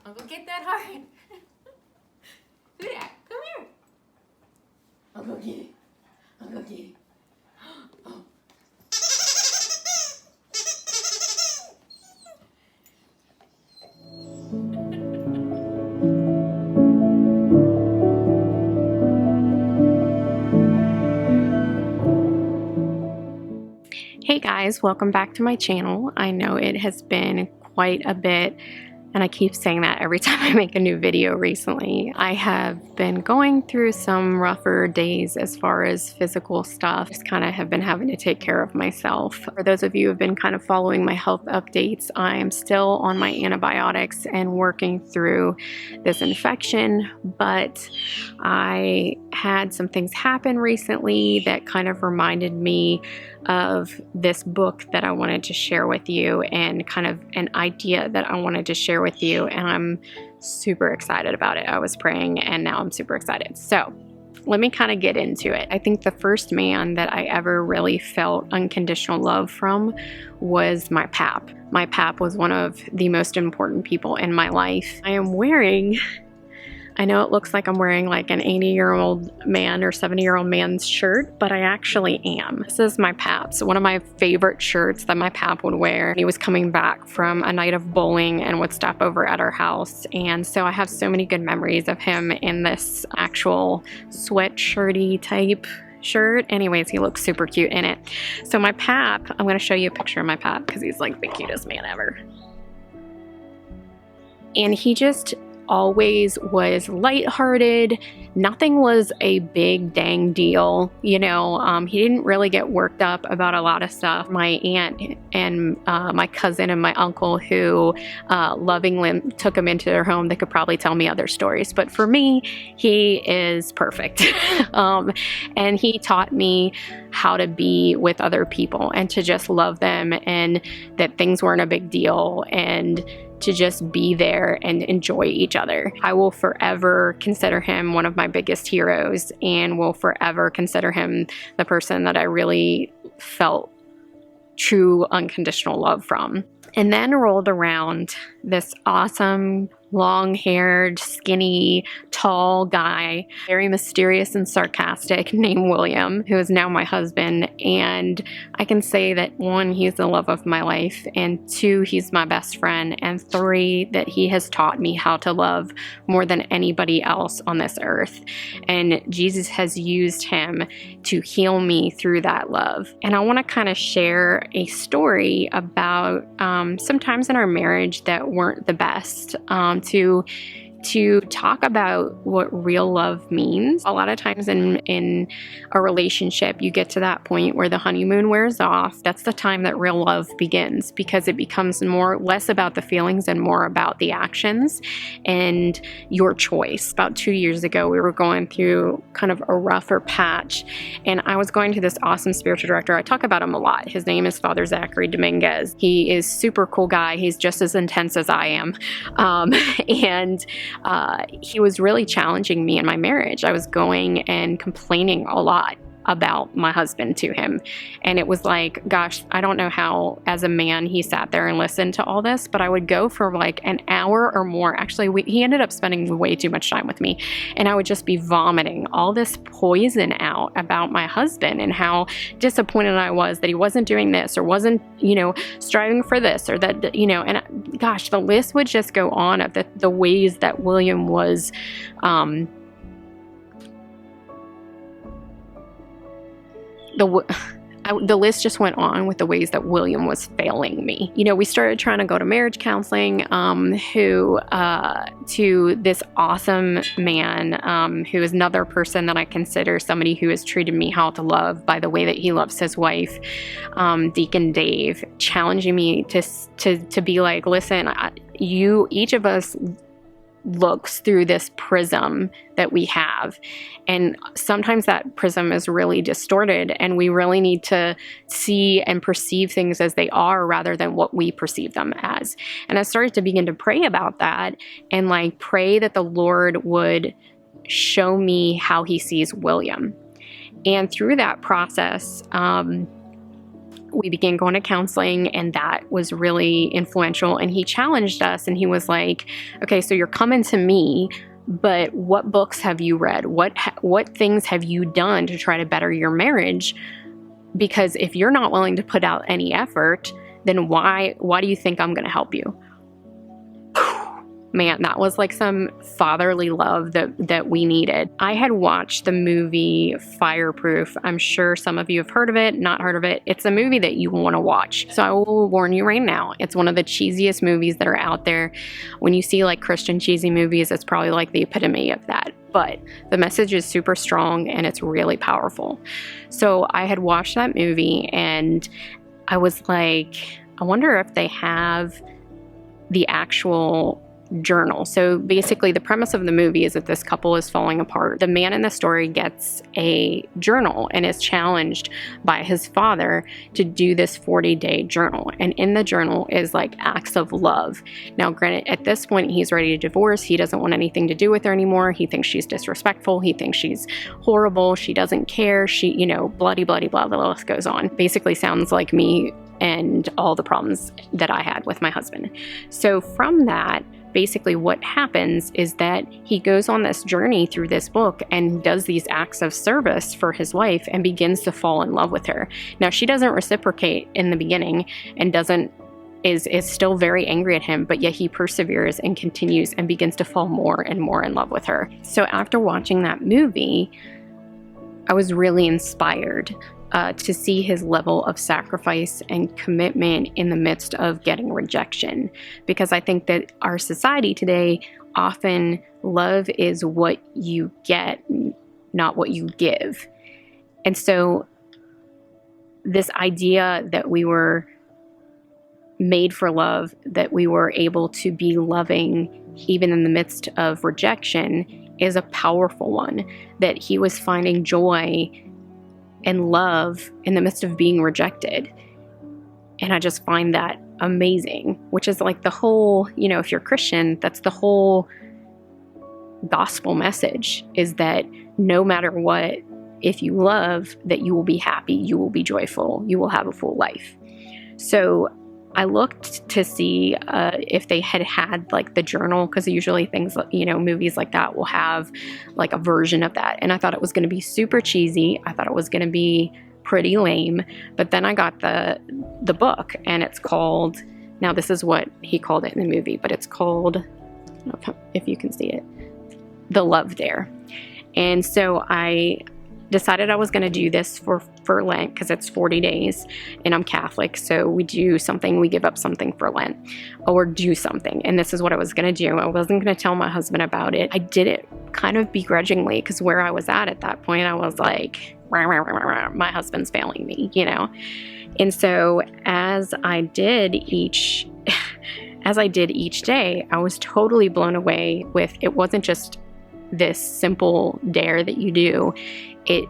I'll go get that heart. Do that. Come here. I'll go get it. I'll go get it. Oh. Hey guys, welcome back to my channel. I know it has been quite a bit, and I keep saying that every time I make a new video recently. I have been going through some rougher days as far as physical stuff. Just kind of have been having to take care of myself. For those of you who have been kind of following my health updates, I am still on my antibiotics and working through this infection, but I had some things happen recently that kind of reminded me of this book that I wanted to share with you, and kind of an idea that I wanted to share with you, and I'm super excited about it. I was praying and now I'm super excited. So let me kind of get into it. I think the first man that I ever really felt unconditional love from was my pap. My pap was one of the most important people in my life. I am wearing, I know it looks like I'm wearing like an 80-year-old man or 70-year-old man's shirt, but I actually am. This is my pap's, one of my favorite shirts that my pap would wear. He was coming back from a night of bowling and would stop over at our house. And so I have so many good memories of him in this actual sweatshirty type shirt. Anyways, he looks super cute in it. So my pap, I'm going to show you a picture of my pap because he's like the cutest man ever. And he just always was lighthearted. Nothing was a big dang deal, you know. He didn't really get worked up about a lot of stuff. My aunt and my cousin and my uncle, who lovingly took him into their home, they could probably tell me other stories, but for me, he is perfect. And he taught me how to be with other people and to just love them, and that things weren't a big deal, and to just be there and enjoy each other. I will forever consider him one of my biggest heroes, and will forever consider him the person that I really felt true unconditional love from. And then rolled around this awesome, long-haired, skinny, tall guy, very mysterious and sarcastic, named William, who is now my husband. And I can say that 1, he's the love of my life, and 2, he's my best friend, and 3, that he has taught me how to love more than anybody else on this earth. And Jesus has used him to heal me through that love. And I want to kind of share a story about some times in our marriage that weren't the best, to talk about what real love means. A lot of times in a relationship, you get to that point where the honeymoon wears off. That's the time that real love begins, because it becomes less about the feelings and more about the actions and your choice. About 2 years ago, we were going through kind of a rougher patch, and I was going to this awesome spiritual director. I talk about him a lot. His name is Father Zachary Dominguez. He is super cool guy. He's just as intense as I am. And he was really challenging me in my marriage. I was going and complaining a lot about my husband to him. And it was like, gosh, I don't know how as a man he sat there and listened to all this, but I would go for like an hour or more. Actually, he ended up spending way too much time with me, and I would just be vomiting all this poison out about my husband and how disappointed I was that he wasn't doing this or wasn't, you know, striving for this or that, you know, and gosh, the list would just go on of the ways that William was, the list just went on with the ways that William was failing me. You know, we started trying to go to marriage counseling, to this awesome man, who is another person that I consider somebody who has treated me how to love by the way that he loves his wife, Deacon Dave, challenging me to be like, listen, each of us looks through this prism that we have, and sometimes that prism is really distorted, and we really need to see and perceive things as they are rather than what we perceive them as. And I started to begin to pray about that, and like pray that the Lord would show me how he sees William. And through that process, we began going to counseling, and that was really influential. And he challenged us, and he was like, okay, so you're coming to me, but what books have you read? What things have you done to try to better your marriage? Because if you're not willing to put out any effort, then why do you think I'm going to help you? Man, that was like some fatherly love that we needed. I had watched the movie Fireproof. I'm sure some of you have heard of it, not heard of it. It's a movie that you want to watch. So I will warn you right now, it's one of the cheesiest movies that are out there. When you see like Christian cheesy movies, it's probably like the epitome of that. But the message is super strong and it's really powerful. So I had watched that movie and I was like, I wonder if they have the actual journal. So basically the premise of the movie is that this couple is falling apart. The man in the story gets a journal and is challenged by his father to do this 40-day journal. And in the journal is like acts of love. Now, granted, at this point, he's ready to divorce. He doesn't want anything to do with her anymore. He thinks she's disrespectful. He thinks she's horrible. She doesn't care. She, bloody, bloody, blah, the list goes on. Basically sounds like me and all the problems that I had with my husband. So from that, basically what happens is that he goes on this journey through this book and does these acts of service for his wife and begins to fall in love with her. Now, she doesn't reciprocate in the beginning and is still very angry at him, but yet he perseveres and continues and begins to fall more and more in love with her. So after watching that movie, I was really inspired to see his level of sacrifice and commitment in the midst of getting rejection. Because I think that our society today, often love is what you get, not what you give. And so this idea that we were made for love, that we were able to be loving even in the midst of rejection, is a powerful one. That he was finding joy and love in the midst of being rejected. And I just find that amazing, which is like the whole, if you're Christian, that's the whole gospel message, is that no matter what, if you love, that you will be happy, you will be joyful, you will have a full life. So I looked to see if they had like the journal, because usually things, movies like that will have like a version of that. And I thought it was going to be super cheesy. I thought it was going to be pretty lame. But then I got the book, and it's called, now this is what he called it in the movie, but it's called, I don't know if you can see it, The Love Dare. And so I decided I was going to do this for Lent, because it's 40 days and I'm Catholic. So we do something, we give up something for Lent, or do something. And this is what I was going to do. I wasn't going to tell my husband about it. I did it kind of begrudgingly, because where I was at that point, I was like, rah, rah, rah, rah, my husband's failing me, And so as I did each day, I was totally blown away with, it wasn't just this simple dare that you do. It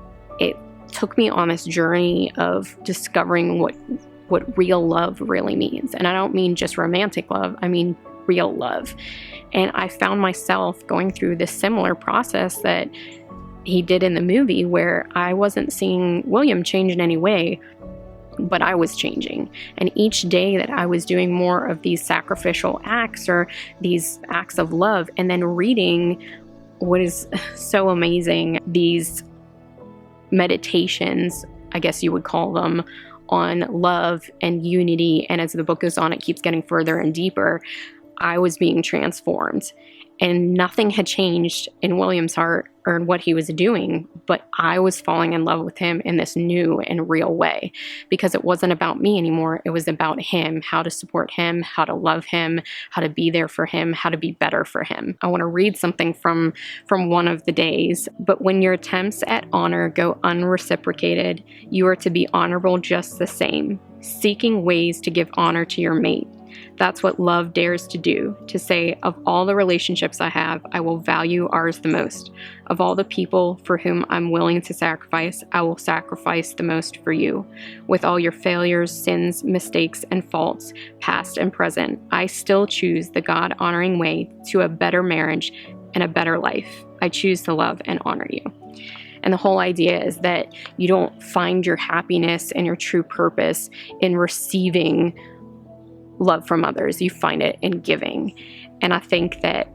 took me on this journey of discovering what real love really means. And I don't mean just romantic love, I mean real love. And I found myself going through this similar process that he did in the movie, where I wasn't seeing William change in any way, but I was changing. And each day that I was doing more of these sacrificial acts, or these acts of love, and then reading what is so amazing, these meditations, I guess you would call them, on love and unity. And as the book goes on, it keeps getting further and deeper. I was being transformed, and nothing had changed in William's heart or in what he was doing, but I was falling in love with him in this new and real way, because it wasn't about me anymore. It was about him, how to support him, how to love him, how to be there for him, how to be better for him. I want to read something from one of the days. But when your attempts at honor go unreciprocated, you are to be honorable just the same, seeking ways to give honor to your mate. That's what love dares to do, to say, of all the relationships I have, I will value ours the most. Of all the people for whom I'm willing to sacrifice, I will sacrifice the most for you. With all your failures, sins, mistakes, and faults, past and present, I still choose the God-honoring way to a better marriage and a better life. I choose to love and honor you. And the whole idea is that you don't find your happiness and your true purpose in receiving love from others. You find it in giving. And I think that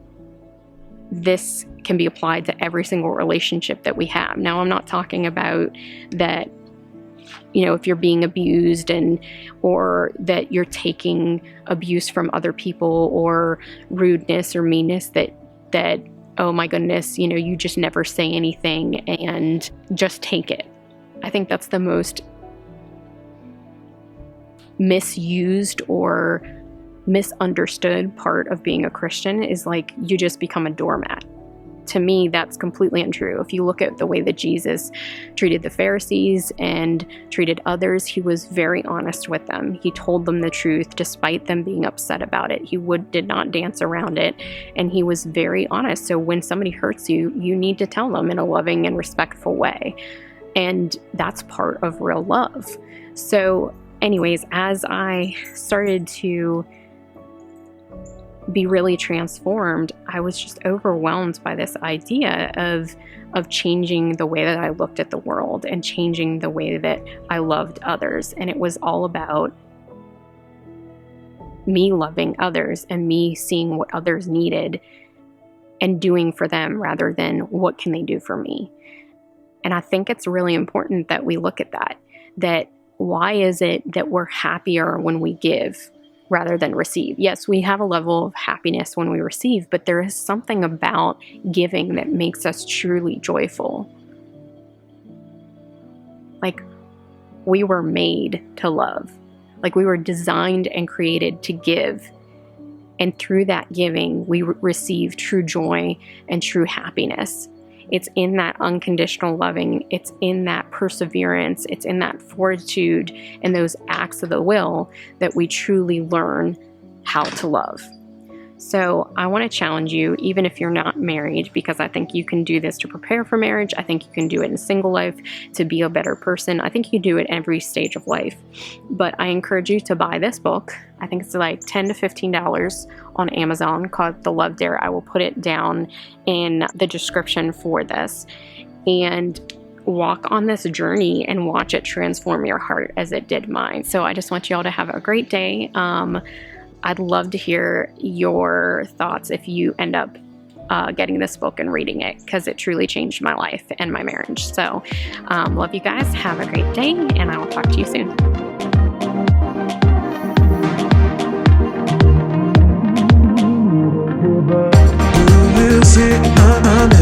this can be applied to every single relationship that we have. Now, I'm not talking about that, if you're being abused or that you're taking abuse from other people or rudeness or meanness that oh my goodness, you just never say anything and just take it. I think that's the most misused or misunderstood part of being a Christian, is like you just become a doormat. To me, that's completely untrue. If you look at the way that Jesus treated the Pharisees and treated others, he was very honest with them. He told them the truth despite them being upset about it. He did not dance around it, and he was very honest. So when somebody hurts you, you need to tell them in a loving and respectful way. And that's part of real love. So anyways, as I started to be really transformed, I was just overwhelmed by this idea of changing the way that I looked at the world and changing the way that I loved others. And it was all about me loving others and me seeing what others needed and doing for them rather than what can they do for me. And I think it's really important that we look at that why is it that we're happier when we give rather than receive? Yes, we have a level of happiness when we receive, but there is something about giving that makes us truly joyful. Like, we were made to love. Like, we were designed and created to give. And through that giving, we receive true joy and true happiness. It's in that unconditional loving. It's in that perseverance. It's in that fortitude and those acts of the will that we truly learn how to love. So I want to challenge you, even if you're not married, because I think you can do this to prepare for marriage. I think you can do it in single life to be a better person. I think you can do it every stage of life. But I encourage you to buy this book. I think it's like $10 to $15 on Amazon, called The Love Dare. I will put it down in the description for this. And walk on this journey and watch it transform your heart as it did mine. So I just want you all to have a great day. I'd love to hear your thoughts if you end up getting this book and reading it, because it truly changed my life and my marriage. So love you guys. Have a great day, and I will talk to you soon. We'll see.